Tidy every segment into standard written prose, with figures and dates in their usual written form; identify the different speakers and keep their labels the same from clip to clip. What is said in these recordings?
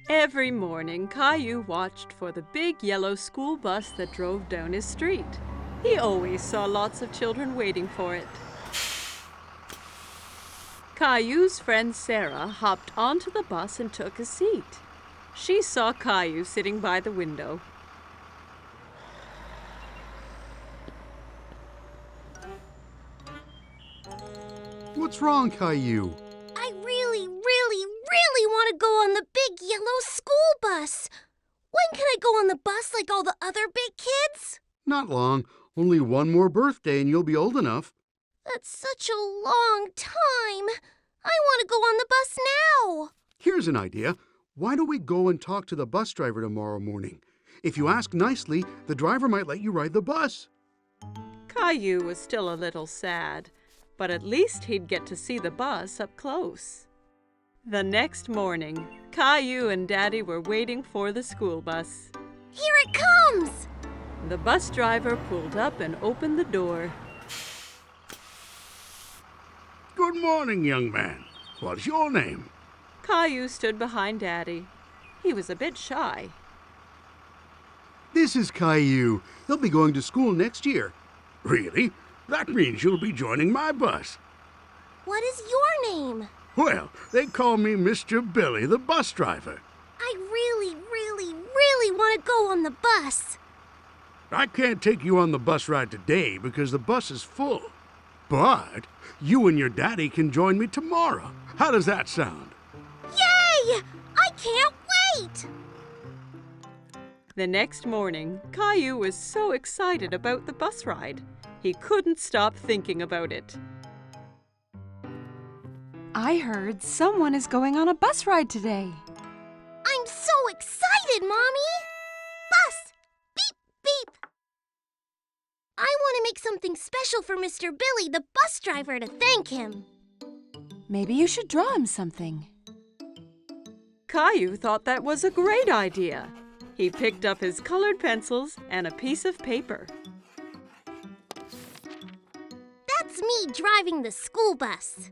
Speaker 1: Every morning, Caillou watched for the big yellow school bus that drove down his street. He always saw lots of children waiting for it. Caillou's friend Sarah hopped onto the bus and took a seat. She saw Caillou sitting by the window.
Speaker 2: What's wrong, Caillou?
Speaker 3: I really want to go on the big yellow school bus. When can I go on the bus like all the other big kids?
Speaker 2: Not long. Only one more birthday and you'll be old enough.
Speaker 3: That's such a long time. I want to go on the bus now.
Speaker 2: Here's an idea. Why don't we go and talk to the bus driver tomorrow morning? If you ask nicely, the driver might let you ride the bus.
Speaker 1: Caillou was still a little sad, but at least he'd get to see the bus up close. The next morning, Caillou and Daddy were waiting for the school bus.
Speaker 3: Here it comes!
Speaker 1: The bus driver pulled up and opened the door.
Speaker 4: Good morning, young man. What's your name?
Speaker 1: Caillou stood behind Daddy. He was a bit shy.
Speaker 2: This is Caillou. He'll be going to school next year.
Speaker 4: Really? That means you'll be joining my bus.
Speaker 3: What is your name?
Speaker 4: Well, they call me Mr. Billy, the bus driver.
Speaker 3: I really want to go on the bus.
Speaker 4: I can't take you on the bus ride today because the bus is full. But you and your daddy can join me tomorrow. How does that sound?
Speaker 3: Yay! I can't wait!
Speaker 1: The next morning, Caillou was so excited about the bus ride. He couldn't stop thinking about it.
Speaker 5: I heard someone is going on a bus ride today.
Speaker 3: I'm so excited, Mommy! Bus! Beep, beep! I want to make something special for Mr. Billy, the bus driver, to thank him.
Speaker 5: Maybe you should draw him something.
Speaker 1: Caillou thought that was a great idea. He picked up his colored pencils and a piece of paper.
Speaker 3: That's me driving the school bus.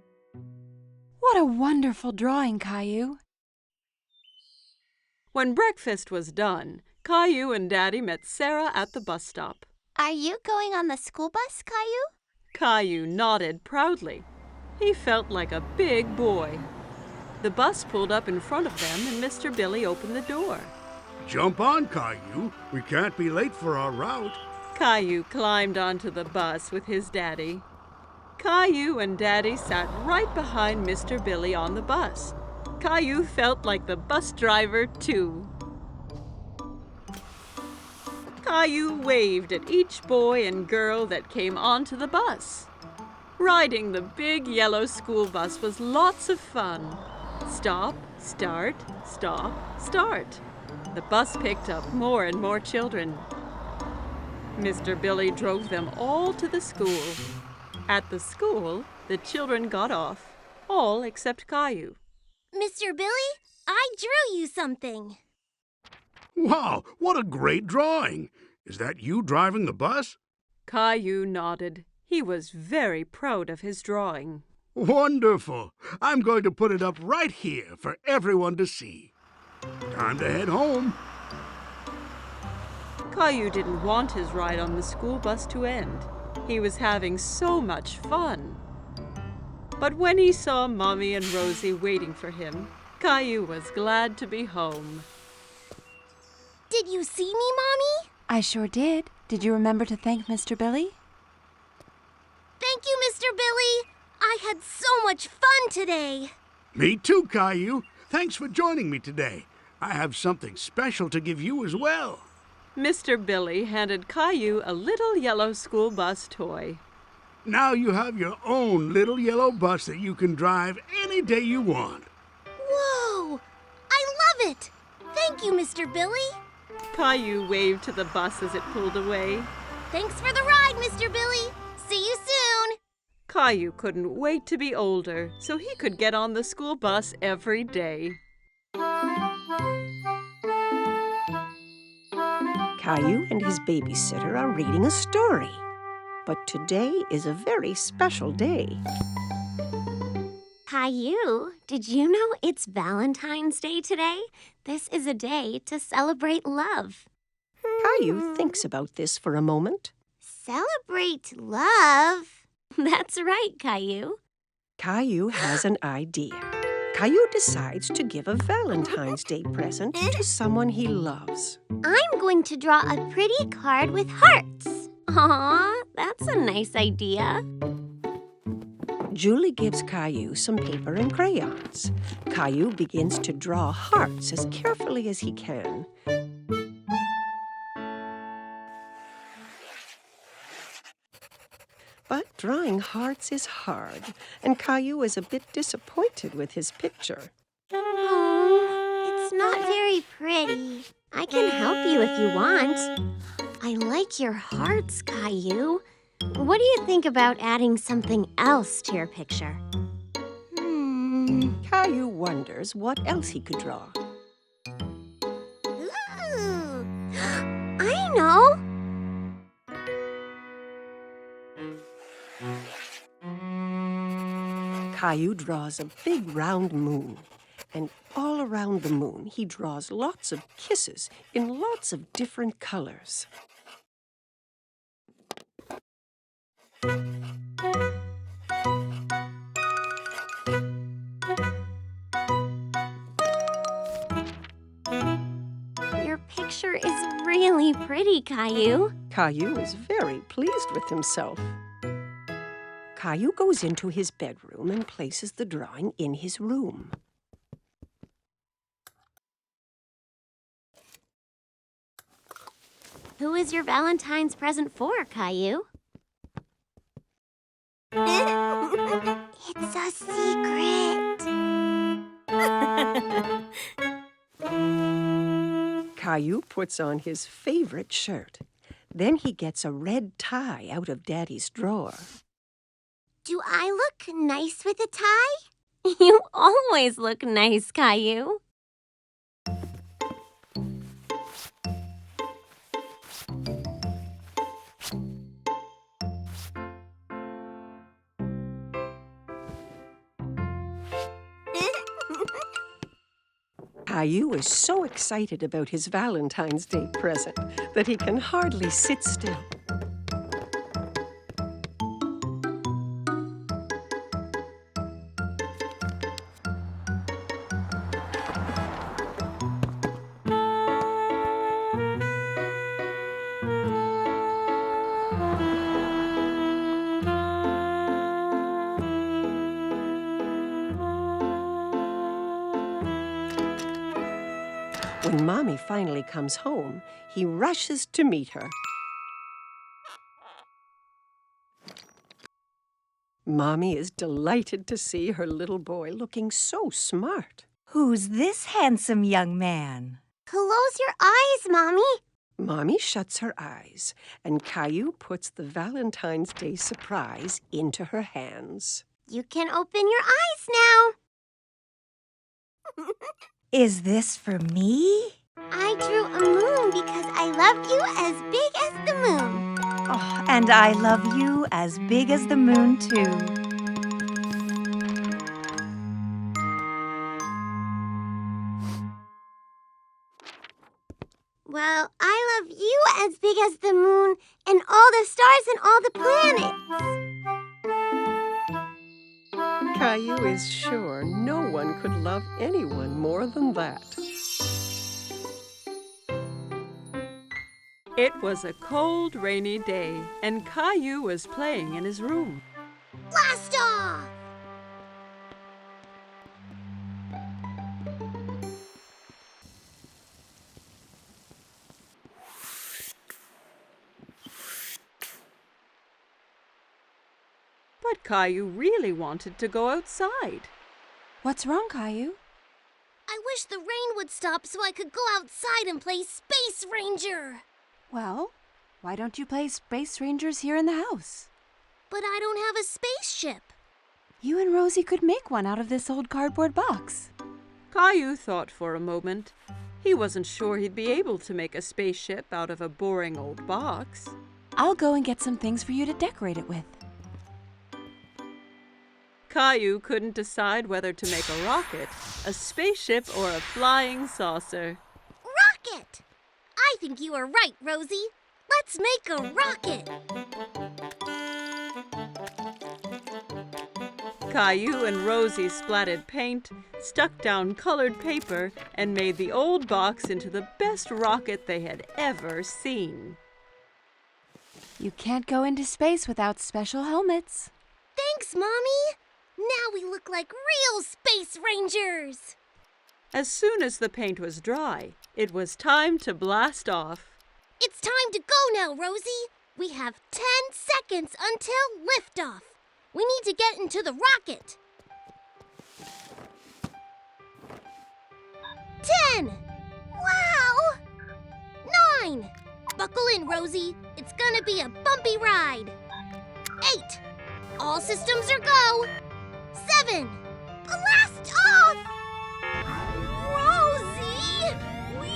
Speaker 5: What a wonderful drawing, Caillou.
Speaker 1: When breakfast was done, Caillou and Daddy met Sarah at the bus stop.
Speaker 3: Are you going on the school bus, Caillou?
Speaker 1: Caillou nodded proudly. He felt like a big boy. The bus pulled up in front of them and Mr. Billy opened the door.
Speaker 4: Jump on, Caillou. We can't be late for our route.
Speaker 1: Caillou climbed onto the bus with his daddy. Caillou and Daddy sat right behind Mr. Billy on the bus. Caillou felt like the bus driver, too. Caillou waved at each boy and girl that came onto the bus. Riding the big yellow school bus was lots of fun. Stop, start, stop, start. The bus picked up more and more children. Mr. Billy drove them all to the school. At the school, the children got off, all except Caillou.
Speaker 3: Mr. Billy, I drew you something.
Speaker 4: Wow, what a great drawing. Is that you driving the bus?
Speaker 1: Caillou nodded. He was very proud of his drawing.
Speaker 4: Wonderful. I'm going to put it up right here for everyone to see. Time to head home.
Speaker 1: Caillou didn't want his ride on the school bus to end. He was having so much fun. But when he saw Mommy and Rosie waiting for him, Caillou was glad to be home.
Speaker 3: Did you see me, Mommy?
Speaker 5: I sure did. Did you remember to thank Mr. Billy?
Speaker 3: Thank you, Mr. Billy. I had so much fun today.
Speaker 4: Me too, Caillou. Thanks for joining me today. I have something special to give you as well.
Speaker 1: Mr. Billy handed Caillou a little yellow school bus toy.
Speaker 4: Now you have your own little yellow bus that you can drive any day you want.
Speaker 3: Whoa! I love it! Thank you, Mr. Billy.
Speaker 1: Caillou waved to the bus as it pulled away.
Speaker 3: Thanks for the ride, Mr. Billy. See you soon.
Speaker 1: Caillou couldn't wait to be older so he could get on the school bus every day.
Speaker 6: Caillou and his babysitter are reading a story. But today is a very special day.
Speaker 3: Caillou, did you know it's Valentine's Day today? This is a day to celebrate love.
Speaker 6: Caillou thinks about this for a moment.
Speaker 3: Celebrate love? That's right, Caillou.
Speaker 6: Caillou has an idea. Caillou decides to give a Valentine's Day present to someone he loves.
Speaker 3: I'm going to draw a pretty card with hearts. Aw, that's a nice idea.
Speaker 6: Julie gives Caillou some paper and crayons. Caillou begins to draw hearts as carefully as he can. But drawing hearts is hard, and Caillou is a bit disappointed with his picture.
Speaker 3: Oh, it's not very pretty. I can help you if you want. I like your hearts, Caillou. What do you think about adding something else to your picture?
Speaker 6: Caillou wonders what else he could draw.
Speaker 3: Ooh, I know!
Speaker 6: Caillou draws a big round moon, and all around the moon he draws lots of kisses in lots of different colors.
Speaker 3: Your picture is really pretty, Caillou.
Speaker 6: Caillou is very pleased with himself. Caillou goes into his bedroom and places the drawing in his room.
Speaker 3: Who is your Valentine's present for, Caillou? It's a secret.
Speaker 6: Caillou puts on his favorite shirt. Then he gets a red tie out of Daddy's drawer.
Speaker 3: Do I look nice with a tie? You always look nice, Caillou.
Speaker 6: Caillou is so excited about his Valentine's Day present that he can hardly sit still. When Mommy finally comes home, he rushes to meet her. Mommy is delighted to see her little boy looking so smart.
Speaker 7: Who's this handsome young man?
Speaker 3: Close your eyes, Mommy.
Speaker 6: Mommy shuts her eyes, and Caillou puts the Valentine's Day surprise into her hands.
Speaker 3: You can open your eyes now.
Speaker 7: Is this for me?
Speaker 3: I drew a moon because I love you as big as the moon.
Speaker 7: Oh, and I love you as big as the moon, too.
Speaker 3: Well, I love you as big as the moon and all the stars and all the planets.
Speaker 6: Caillou is sure no one could love anyone more than that.
Speaker 1: It was a cold, rainy day, and Caillou was playing in his room.
Speaker 3: Blast off!
Speaker 1: But Caillou really wanted to go outside.
Speaker 5: What's wrong, Caillou?
Speaker 3: I wish the rain would stop so I could go outside and play Space Ranger.
Speaker 5: Well, why don't you play Space Rangers here in the house?
Speaker 3: But I don't have a spaceship.
Speaker 5: You and Rosie could make one out of this old cardboard box.
Speaker 1: Caillou thought for a moment. He wasn't sure he'd be able to make a spaceship out of a boring old box.
Speaker 5: I'll go and get some things for you to decorate it with.
Speaker 1: Caillou couldn't decide whether to make a rocket, a spaceship, or a flying saucer.
Speaker 3: Rocket! I think you are right, Rosie. Let's make a rocket.
Speaker 1: Caillou and Rosie splatted paint, stuck down colored paper, and made the old box into the best rocket they had ever seen.
Speaker 5: You can't go into space without special helmets.
Speaker 3: Thanks, Mommy. Now we look like real space rangers.
Speaker 1: As soon as the paint was dry, it was time to blast off.
Speaker 3: It's time to go now, Rosie. We have 10 seconds until liftoff. We need to get into the rocket. 10. Wow. 9. Buckle in, Rosie. It's gonna be a bumpy ride. 8. All systems are go. 7. Blast off! Rosie! We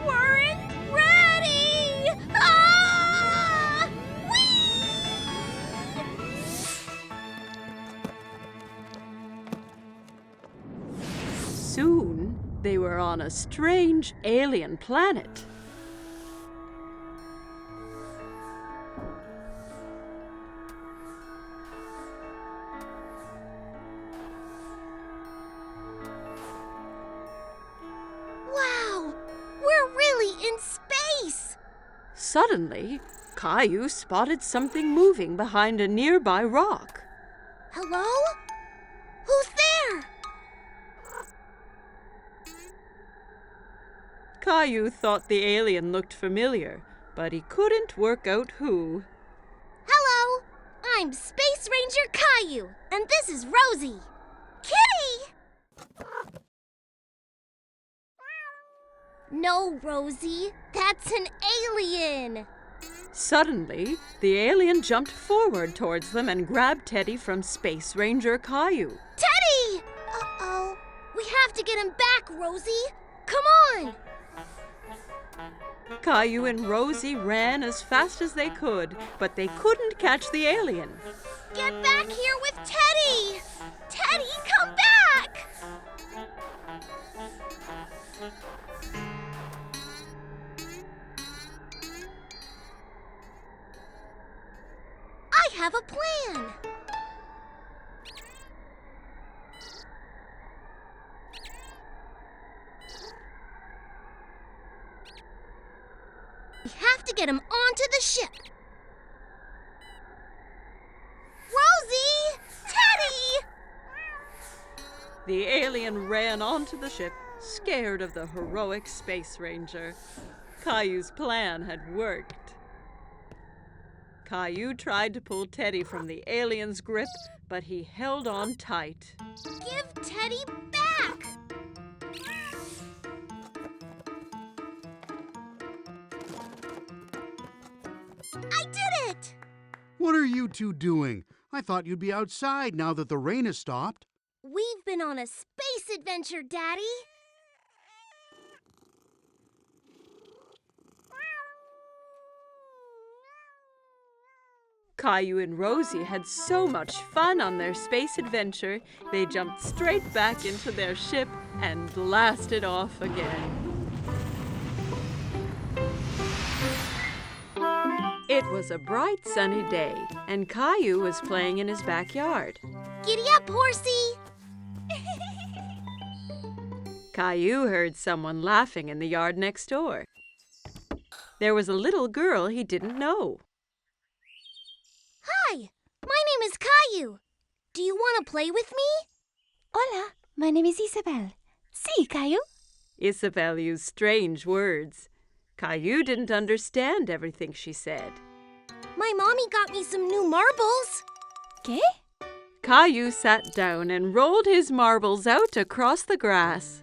Speaker 3: weren't ready! Ah!
Speaker 1: Soon, they were on a strange alien planet.
Speaker 3: Wow! We're really in space!
Speaker 1: Suddenly, Caillou spotted something moving behind a nearby rock.
Speaker 3: Hello? Who's there?
Speaker 1: Caillou thought the alien looked familiar, but he couldn't work out who.
Speaker 3: Hello! I'm Space Ranger Caillou, and this is Rosie. Kitty! No, Rosie. That's an alien.
Speaker 1: Suddenly, the alien jumped forward towards them and grabbed Teddy from Space Ranger Caillou.
Speaker 3: Teddy! Uh-oh. We have to get him back, Rosie. Come on!
Speaker 1: Caillou and Rosie ran as fast as they could, but they couldn't catch the alien.
Speaker 3: Get back here with Teddy! Teddy, come back! I have a plan. We have to get him onto the ship. Rosie! Teddy!
Speaker 1: The alien ran onto the ship, scared of the heroic Space Ranger. Caillou's plan had worked. Caillou tried to pull Teddy from the alien's grip, but he held on tight.
Speaker 3: Give Teddy back! I did it!
Speaker 2: What are you two doing? I thought you'd be outside now that the rain has stopped.
Speaker 3: We've been on a space adventure, Daddy.
Speaker 1: Caillou and Rosie had so much fun on their space adventure, they jumped straight back into their ship and blasted off again. It was a bright sunny day, and Caillou was playing in his backyard.
Speaker 3: Giddy up, horsey!
Speaker 1: Caillou heard someone laughing in the yard next door. There was a little girl he didn't know.
Speaker 3: Hi, my name is Caillou. Do you want to play with me?
Speaker 5: Hola, my name is Isabelle. Sí, Caillou.
Speaker 1: Isabelle used strange words. Caillou didn't understand everything she said.
Speaker 3: My mommy got me some new marbles.
Speaker 5: ¿Qué?
Speaker 1: Caillou sat down and rolled his marbles out across the grass.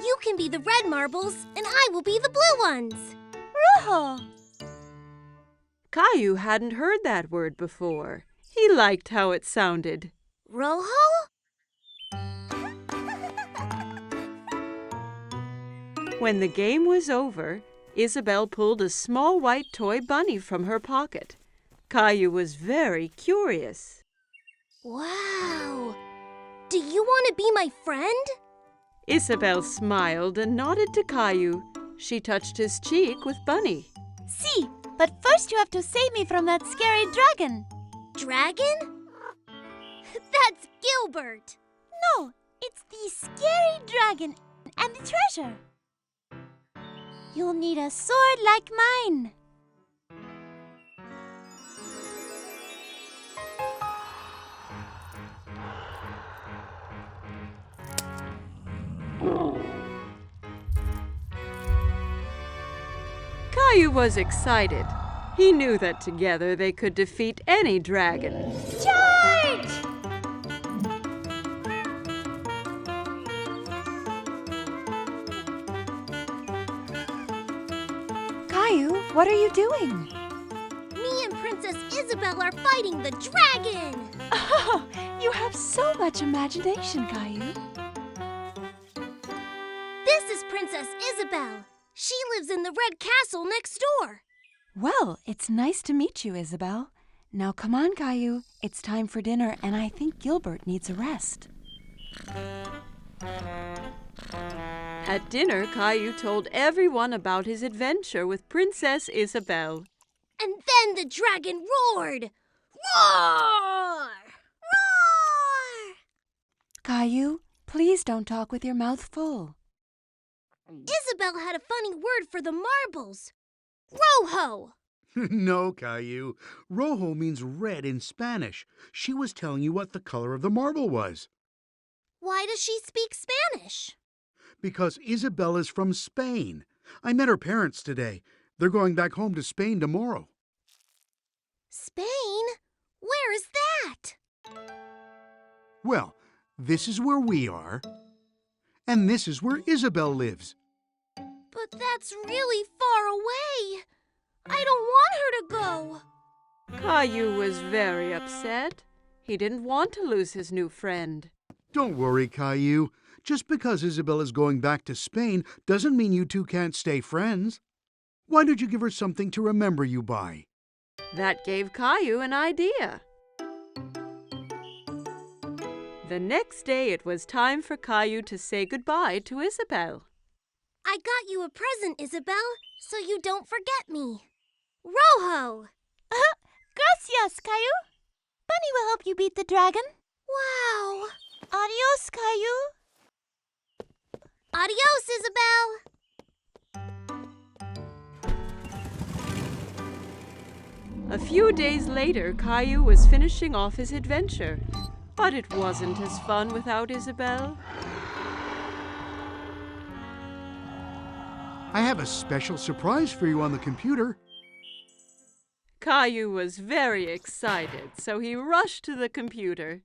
Speaker 3: You can be the red marbles, and I will be the blue ones.
Speaker 5: Rojo.
Speaker 1: Caillou hadn't heard that word before. He liked how it sounded.
Speaker 3: Rojo?
Speaker 1: When the game was over, Isabelle pulled a small white toy bunny from her pocket. Caillou was very curious.
Speaker 8: Wow! Do you want to be my friend?
Speaker 1: Isabelle smiled and nodded to Caillou. She touched his cheek with Bunny.
Speaker 5: See, but first you have to save me from that scary dragon.
Speaker 8: Dragon? That's Gilbert.
Speaker 5: No, it's the scary dragon and the treasure. You'll need a sword like mine.
Speaker 1: Caillou was excited. He knew that together they could defeat any dragon.
Speaker 5: Charge! Caillou, what are you doing?
Speaker 8: Me and Princess Isabelle are fighting the dragon!
Speaker 5: Oh, you have so much imagination, Caillou.
Speaker 8: This is Princess Isabelle. She lives in the red castle next door.
Speaker 5: Well, it's nice to meet you, Isabelle. Now come on, Caillou. It's time for dinner, and I think Gilbert needs a rest.
Speaker 1: At dinner, Caillou told everyone about his adventure with Princess Isabelle.
Speaker 8: And then the dragon roared. Roar! Roar!
Speaker 5: Caillou, please don't talk with your mouth full.
Speaker 8: Isabelle had a funny word for the marbles. Rojo!
Speaker 2: No, Caillou. Rojo means red in Spanish. She was telling you what the color of the marble was.
Speaker 8: Why does she speak Spanish?
Speaker 2: Because Isabelle is from Spain. I met her parents today. They're going back home to Spain tomorrow.
Speaker 8: Spain? Where is that?
Speaker 2: Well, this is where we are. And this is where Isabelle lives.
Speaker 8: But that's really far away. I don't want her to go.
Speaker 1: Caillou was very upset. He didn't want to lose his new friend.
Speaker 2: Don't worry, Caillou. Just because Isabelle is going back to Spain doesn't mean you two can't stay friends. Why don't you give her something to remember you by?
Speaker 1: That gave Caillou an idea. The next day it was time for Caillou to say goodbye to Isabelle.
Speaker 8: I got you a present, Isabelle, so you don't forget me. Rojo!
Speaker 5: Gracias, Caillou. Bunny will help you beat the dragon.
Speaker 8: Wow!
Speaker 5: Adios, Caillou.
Speaker 8: Adios, Isabelle!
Speaker 1: A few days later, Caillou was finishing off his adventure. But it wasn't as fun without Isabelle.
Speaker 2: I have a special surprise for you on the computer.
Speaker 1: Caillou was very excited, so he rushed to the computer.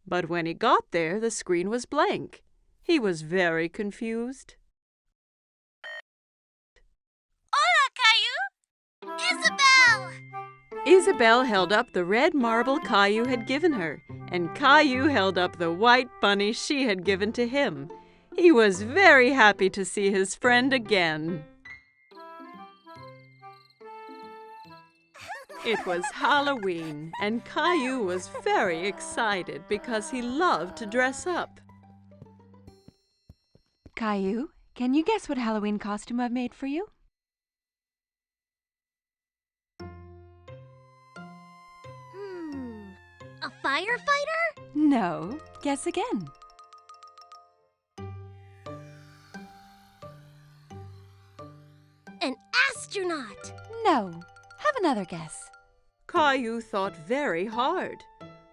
Speaker 1: But when he got there, the screen was blank. He was very confused.
Speaker 8: Hola, Caillou! Isabelle!
Speaker 1: Isabelle held up the red marble Caillou had given her, and Caillou held up the white bunny she had given to him. He was very happy to see his friend again. It was Halloween, and Caillou was very excited because he loved to dress up.
Speaker 5: Caillou, can you guess what Halloween costume I've made for you?
Speaker 8: A firefighter?
Speaker 5: No. Guess again.
Speaker 8: An astronaut?
Speaker 5: No. Have another guess.
Speaker 1: Caillou thought very hard.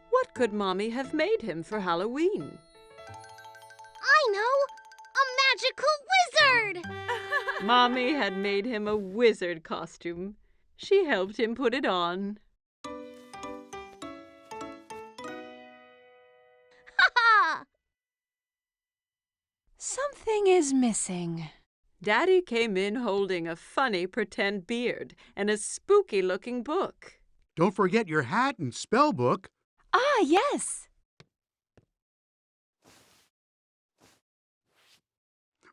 Speaker 1: What could Mommy have made him for Halloween?
Speaker 8: I know! A magical wizard!
Speaker 1: Mommy had made him a wizard costume. She helped him put it on.
Speaker 8: Ha!
Speaker 5: Something is missing.
Speaker 1: Daddy came in holding a funny pretend beard and a spooky-looking book.
Speaker 2: Don't forget your hat and spell book.
Speaker 5: Ah, yes.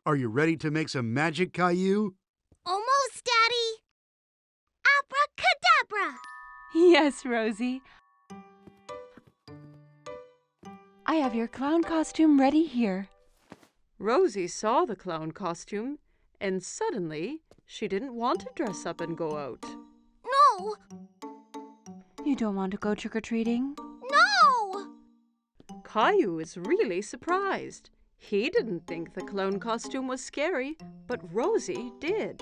Speaker 2: Are you ready to make some magic, Caillou?
Speaker 8: Almost, Daddy. Abracadabra!
Speaker 5: Yes, Rosie.
Speaker 9: have your clown costume ready here.
Speaker 1: Rosie saw the clown costume, and suddenly she didn't want to dress up and go out.
Speaker 5: No!
Speaker 9: You don't want to go trick-or-treating?
Speaker 5: No!
Speaker 1: Caillou is really surprised. He didn't think the clown costume was scary, but Rosie did.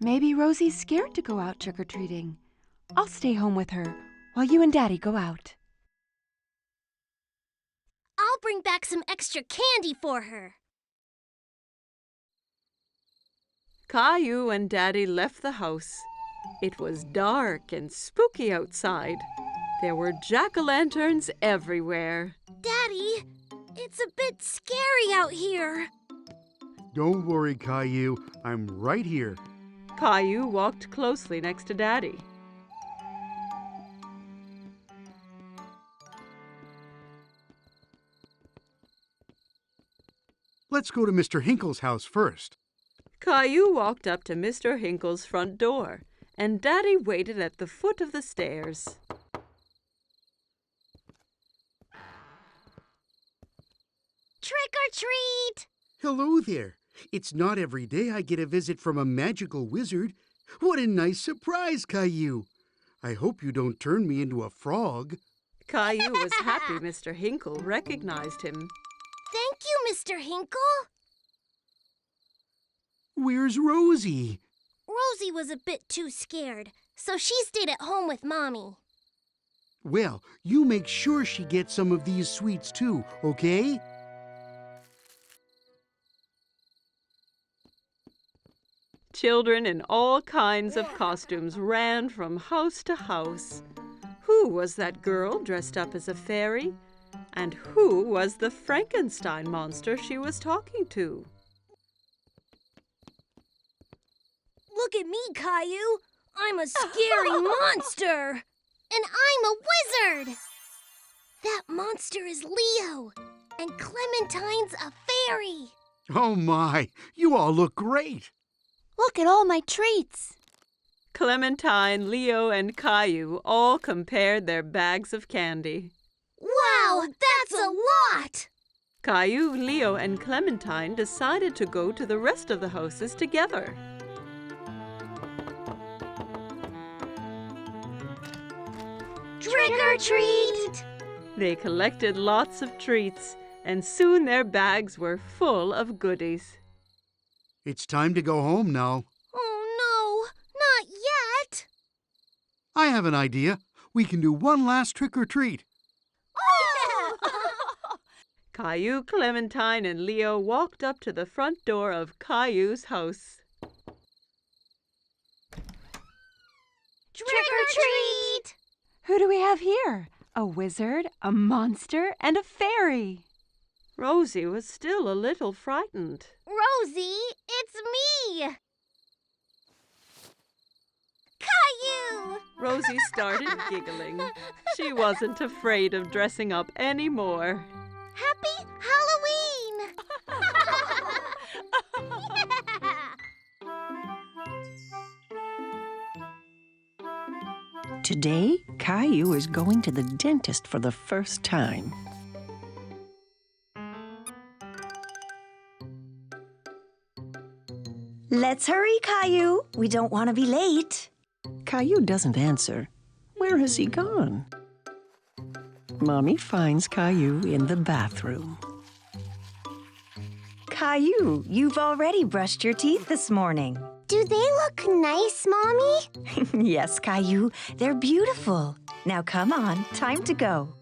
Speaker 9: Maybe Rosie's scared to go out trick-or-treating. I'll stay home with her while you and Daddy go out.
Speaker 8: I'll bring back some extra candy for her.
Speaker 1: Caillou and Daddy left the house. It was dark and spooky outside. There were jack-o'-lanterns everywhere.
Speaker 8: Daddy, it's a bit scary out here.
Speaker 2: Don't worry, Caillou. I'm right here.
Speaker 1: Caillou walked closely next to Daddy.
Speaker 2: Let's go to Mr. Hinkle's house first.
Speaker 1: Caillou walked up to Mr. Hinkle's front door, and Daddy waited at the foot of the stairs.
Speaker 8: Trick or treat!
Speaker 2: Hello there. It's not every day I get a visit from a magical wizard. What a nice surprise, Caillou. I hope you don't turn me into a frog.
Speaker 1: Caillou was happy Mr. Hinkle recognized him.
Speaker 8: Thank you, Mr. Hinkle.
Speaker 2: Where's Rosie?
Speaker 8: Rosie was a bit too scared, so she stayed at home with Mommy.
Speaker 2: Well, you make sure she gets some of these sweets too, okay?
Speaker 1: Children in all kinds of costumes ran from house to house. Who was that girl dressed up as a fairy? And who was the Frankenstein monster she was talking to?
Speaker 8: Look at me, Caillou. I'm a scary monster. And I'm a wizard. That monster is Leo. And Clementine's a fairy.
Speaker 2: Oh my, you all look great.
Speaker 5: Look at all my treats.
Speaker 1: Clementine, Leo, and Caillou all compared their bags of candy.
Speaker 8: Wow, that's a lot!
Speaker 1: Caillou, Leo, and Clementine decided to go to the rest of the houses together.
Speaker 8: Trick or treat!
Speaker 1: They collected lots of treats, and soon their bags were full of goodies.
Speaker 2: It's time to go home now.
Speaker 8: Oh no, not yet!
Speaker 2: I have an idea. We can do one last trick or treat.
Speaker 1: Caillou, Clementine, and Leo walked up to the front door of Caillou's house.
Speaker 8: Trick or treat!
Speaker 9: Who do we have here? A wizard, a monster, and a fairy.
Speaker 1: Rosie was still a little frightened.
Speaker 8: Rosie, it's me! Caillou!
Speaker 1: Rosie started giggling. She wasn't afraid of dressing up anymore.
Speaker 8: Happy Halloween!
Speaker 6: Today, Caillou is going to the dentist for the first time.
Speaker 7: Let's hurry, Caillou. We don't want to be late.
Speaker 6: Caillou doesn't answer. Where has he gone? Mommy finds Caillou in the bathroom.
Speaker 7: Caillou, you've already brushed your teeth this morning.
Speaker 3: Do they look nice, Mommy?
Speaker 7: Yes, Caillou, they're beautiful. Now come on, time to go.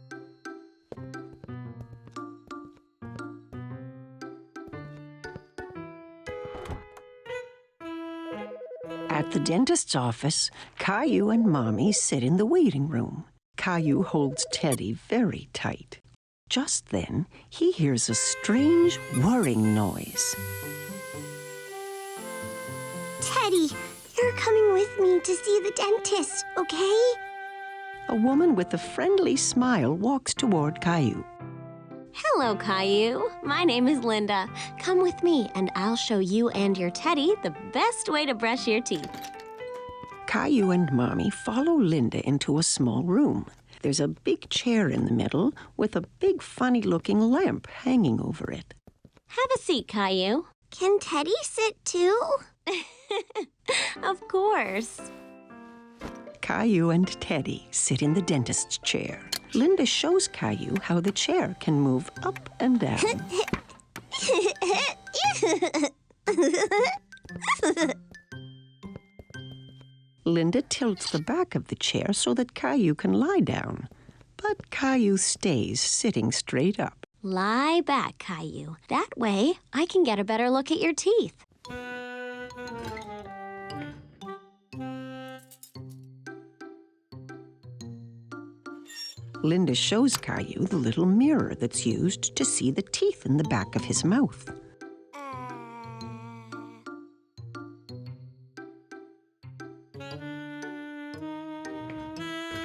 Speaker 6: At the dentist's office, Caillou and Mommy sit in the waiting room. Caillou holds Teddy very tight. Just then, he hears a strange whirring noise.
Speaker 3: Teddy, you're coming with me to see the dentist, okay?
Speaker 6: A woman with a friendly smile walks toward Caillou.
Speaker 3: Hello, Caillou. My name is Linda. Come with me, and I'll show you and your Teddy the best way to brush your teeth.
Speaker 6: Caillou and Mommy follow Linda into a small room. There's a big chair in the middle with a big funny-looking lamp hanging over it.
Speaker 3: Have a seat, Caillou.
Speaker 8: Can Teddy sit too?
Speaker 3: Of course.
Speaker 6: Caillou and Teddy sit in the dentist's chair. Linda shows Caillou how the chair can move up and down. Linda tilts the back of the chair so that Caillou can lie down. But Caillou stays sitting straight up.
Speaker 3: Lie back, Caillou. That way, I can get a better look at your teeth.
Speaker 6: Linda shows Caillou the little mirror that's used to see the teeth in the back of his mouth.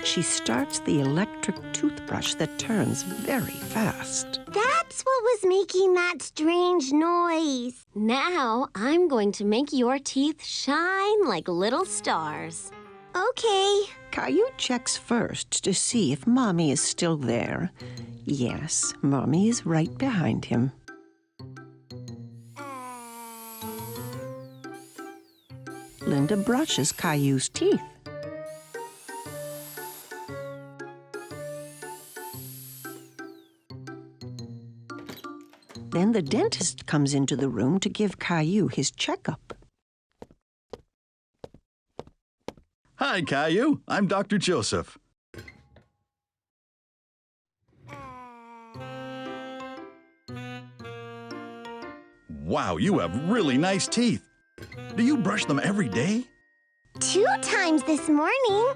Speaker 6: She starts the electric toothbrush that turns very fast.
Speaker 8: That's what was making that strange noise.
Speaker 3: Now, I'm going to make your teeth shine like little stars.
Speaker 8: Okay.
Speaker 6: Caillou checks first to see if Mommy is still there. Yes, Mommy is right behind him. Linda brushes Caillou's teeth. Then the dentist comes into the room to give Caillou his checkup.
Speaker 10: Hi, Caillou. I'm Dr. Joseph. Wow, you have really nice teeth. Do you brush them every day?
Speaker 8: 2 times this morning.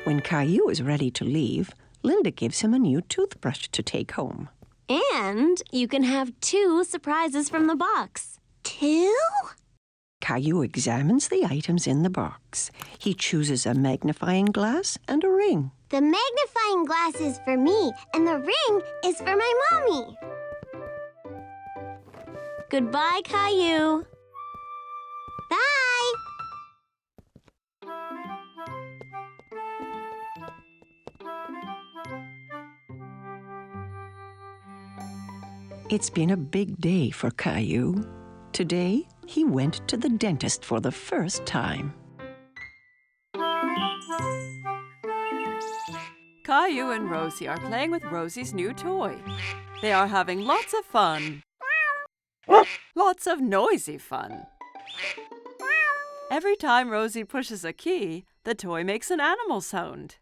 Speaker 6: When Caillou is ready to leave, Linda gives him a new toothbrush to take home.
Speaker 3: And you can have 2 surprises from the box.
Speaker 8: 2?
Speaker 6: Caillou examines the items in the box. He chooses a magnifying glass and a ring.
Speaker 8: The magnifying glass is for me, and the ring is for my mommy.
Speaker 3: Goodbye, Caillou.
Speaker 8: Bye.
Speaker 6: It's been a big day for Caillou. Today, he went to the dentist for the first time.
Speaker 1: Caillou and Rosie are playing with Rosie's new toy. They are having lots of fun. Lots of noisy fun. Every time Rosie pushes a key, the toy makes an animal sound.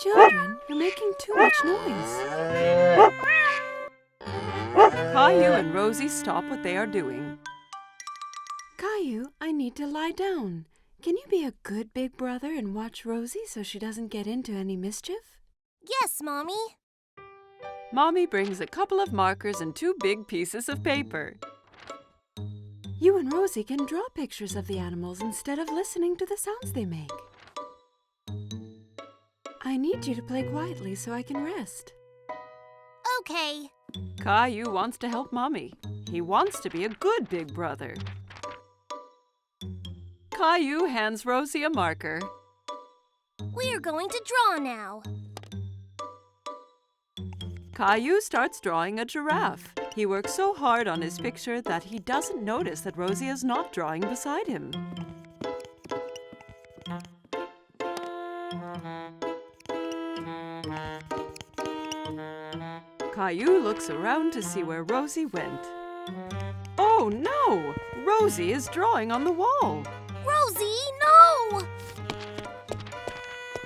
Speaker 1: Children, you're making too much noise. Caillou and Rosie stop what they are doing. Caillou, I need to lie down. Can you be a good big brother and watch Rosie so she doesn't get into any mischief?
Speaker 5: Yes, Mommy.
Speaker 1: Mommy brings a couple of markers and 2 big pieces of paper. You and Rosie can draw pictures of the animals instead of listening to the sounds they make. I need you to play quietly so I can rest.
Speaker 5: Okay.
Speaker 1: Caillou wants to help Mommy. He wants to be a good big brother. Caillou hands Rosie a marker.
Speaker 5: We're going to draw now.
Speaker 1: Caillou starts drawing a giraffe. He works so hard on his picture that he doesn't notice that Rosie is not drawing beside him. Caillou looks around to see where Rosie went. Oh no! Rosie is drawing on the wall.
Speaker 5: Rosie, no!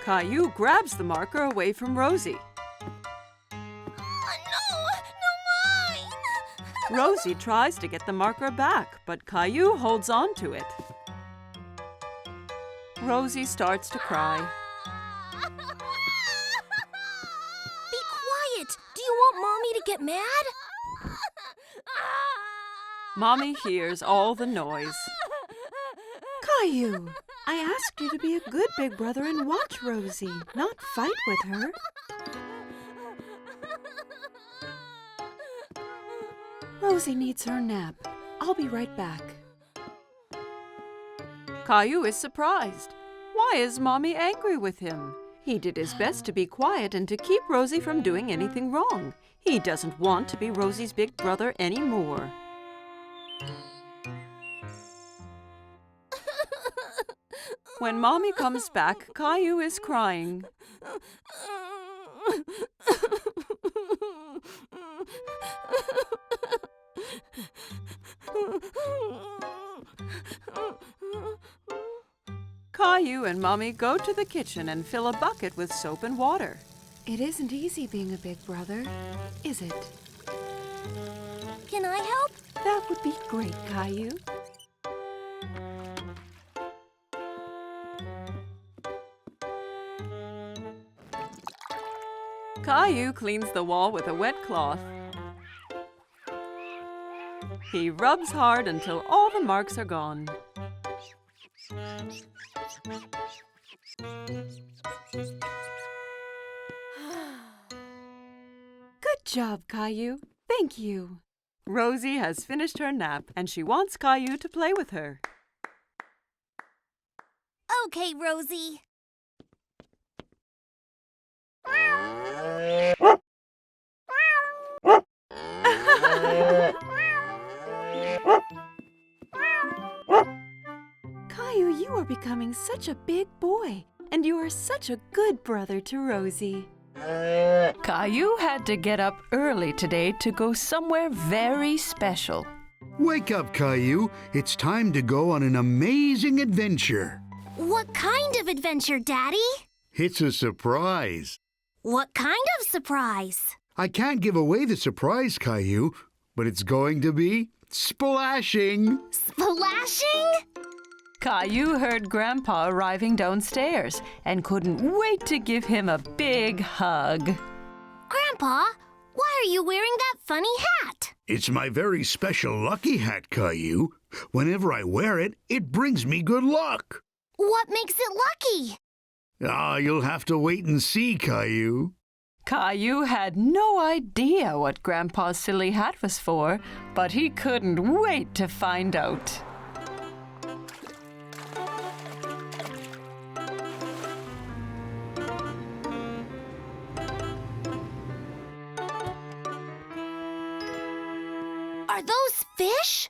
Speaker 1: Caillou grabs the marker away from Rosie.
Speaker 5: No mine!
Speaker 1: Rosie tries to get the marker back, but Caillou holds on to it. Rosie starts to cry.
Speaker 5: Be quiet! Do you
Speaker 8: get mad?
Speaker 1: Mommy hears all the noise.
Speaker 9: Caillou, I asked you to be a good big brother and watch Rosie, not fight with her. Rosie needs her nap. I'll be right back.
Speaker 1: Caillou is surprised. Why is Mommy angry with him? He did his best to be quiet and to keep Rosie from doing anything wrong. He doesn't want to be Rosie's big brother anymore. When Mommy comes back, Caillou is crying. Caillou and Mommy go to the kitchen and fill a bucket with soap and water.
Speaker 9: It isn't easy being a big brother, is it?
Speaker 8: Can I help?
Speaker 9: That would be great, Caillou.
Speaker 1: Caillou cleans the wall with a wet cloth. He rubs hard until all the marks are gone.
Speaker 9: Good job, Caillou. Thank you.
Speaker 1: Rosie has finished her nap and she wants Caillou to play with her.
Speaker 8: Okay, Rosie.
Speaker 9: Caillou, you are becoming such a big boy, and you are such a good brother to Rosie.
Speaker 6: Caillou had to get up early today to go somewhere very special.
Speaker 2: Wake up, Caillou. It's time to go on an amazing adventure.
Speaker 8: What kind of adventure, Daddy?
Speaker 2: It's a surprise.
Speaker 8: What kind of surprise?
Speaker 2: I can't give away the surprise, Caillou, but it's going to be splashing.
Speaker 8: Splashing?
Speaker 6: Caillou heard Grandpa arriving downstairs and couldn't wait to give him a big hug.
Speaker 8: Grandpa, why are you wearing that funny hat?
Speaker 2: It's my very special lucky hat, Caillou. Whenever I wear it, it brings me good luck.
Speaker 8: What makes it lucky?
Speaker 2: You'll have to wait and see, Caillou.
Speaker 6: Caillou had no idea what Grandpa's silly hat was for, but he couldn't wait to find out.
Speaker 8: Are those fish?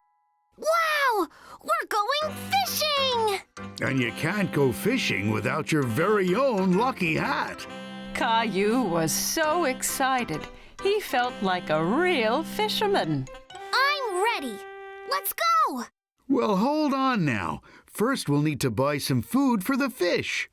Speaker 8: Wow! We're going fishing!
Speaker 2: And you can't go fishing without your very own lucky hat.
Speaker 6: Caillou was so excited, he felt like a real fisherman.
Speaker 8: I'm ready. Let's go!
Speaker 2: Well, hold on now. First, we'll need to buy some food for the fish.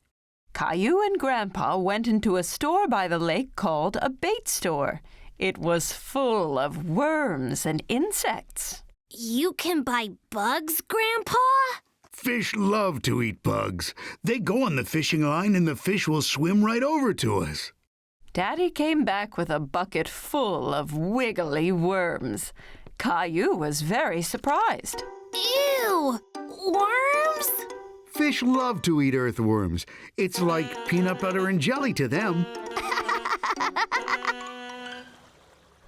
Speaker 6: Caillou and Grandpa went into a store by the lake called a bait store. It was full of worms and insects.
Speaker 8: You can buy bugs, Grandpa?
Speaker 2: Fish love to eat bugs. They go on the fishing line and the fish will swim right over to us.
Speaker 6: Daddy came back with a bucket full of wiggly worms. Caillou was very surprised.
Speaker 8: Ew! Worms?
Speaker 2: Fish love to eat earthworms. It's like peanut butter and jelly to them.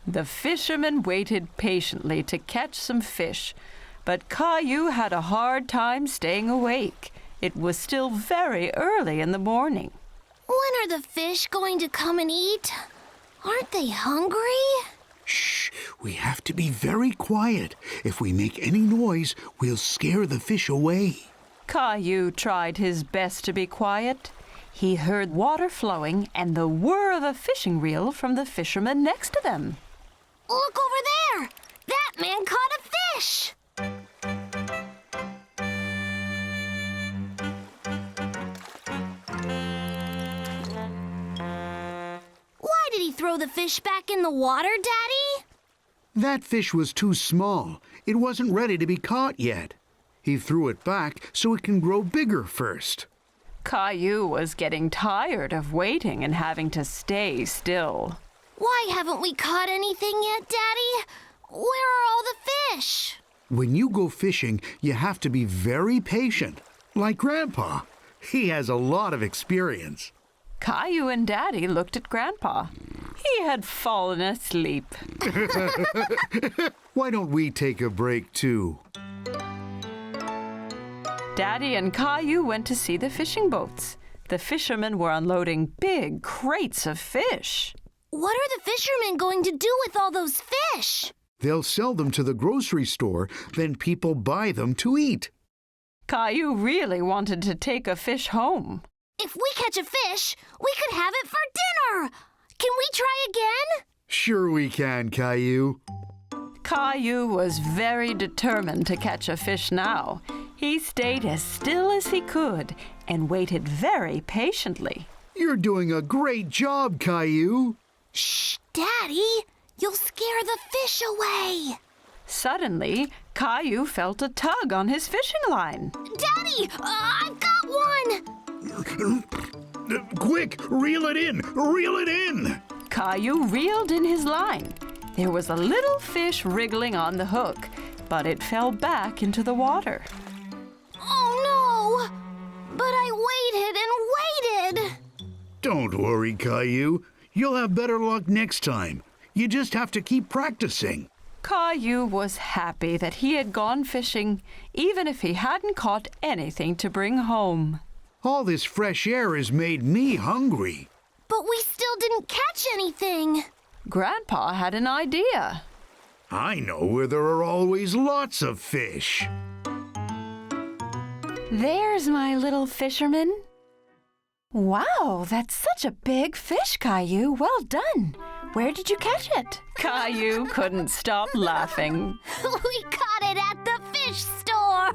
Speaker 6: The fisherman waited patiently to catch some fish, but Caillou had a hard time staying awake. It was still very early in the morning.
Speaker 8: When are the fish going to come and eat? Aren't they hungry?
Speaker 2: Shh, we have to be very quiet. If we make any noise, we'll scare the fish away.
Speaker 6: Caillou tried his best to be quiet. He heard water flowing and the whir of a fishing reel from the fisherman next to them.
Speaker 8: Look over there! That man caught a fish! Why did he throw the fish back in the water, Daddy?
Speaker 2: That fish was too small. It wasn't ready to be caught yet. He threw it back so it can grow bigger first.
Speaker 6: Caillou was getting tired of waiting and having to stay still.
Speaker 8: Why haven't we caught anything yet, Daddy? Where are all the fish?
Speaker 2: When you go fishing, you have to be very patient. Like Grandpa. He has a lot of experience.
Speaker 1: Caillou and Daddy looked at Grandpa. He had fallen asleep.
Speaker 2: Why don't we take a break, too?
Speaker 1: Daddy and Caillou went to see the fishing boats. The fishermen were unloading big crates of fish.
Speaker 8: What are the fishermen going to do with all those fish?
Speaker 2: They'll sell them to the grocery store, then people buy them to eat.
Speaker 1: Caillou really wanted to take a fish home.
Speaker 8: If we catch a fish, we could have it for dinner. Can we try again?
Speaker 2: Sure we can, Caillou.
Speaker 1: Caillou was very determined to catch a fish now. He stayed as still as he could and waited very patiently.
Speaker 2: You're doing a great job, Caillou.
Speaker 8: Shh, Daddy! You'll scare the fish away!
Speaker 1: Suddenly, Caillou felt a tug on his fishing line.
Speaker 8: Daddy! I've got one!
Speaker 4: Quick, reel it in! Reel it in!
Speaker 1: Caillou reeled in his line. There was a little fish wriggling on the hook, but it fell back into the water.
Speaker 8: Oh no! But I waited and waited!
Speaker 2: Don't worry, Caillou. You'll have better luck next time. You just have to keep practicing.
Speaker 1: Caillou was happy that he had gone fishing, even if he hadn't caught anything to bring home.
Speaker 2: All this fresh air has made me hungry.
Speaker 8: But we still didn't catch anything.
Speaker 1: Grandpa had an idea.
Speaker 2: I know where there are always lots of fish.
Speaker 1: There's my little fisherman. Wow, that's such a big fish, Caillou. Well done. Where did you catch it? Caillou couldn't stop laughing.
Speaker 8: We caught it at the fish store!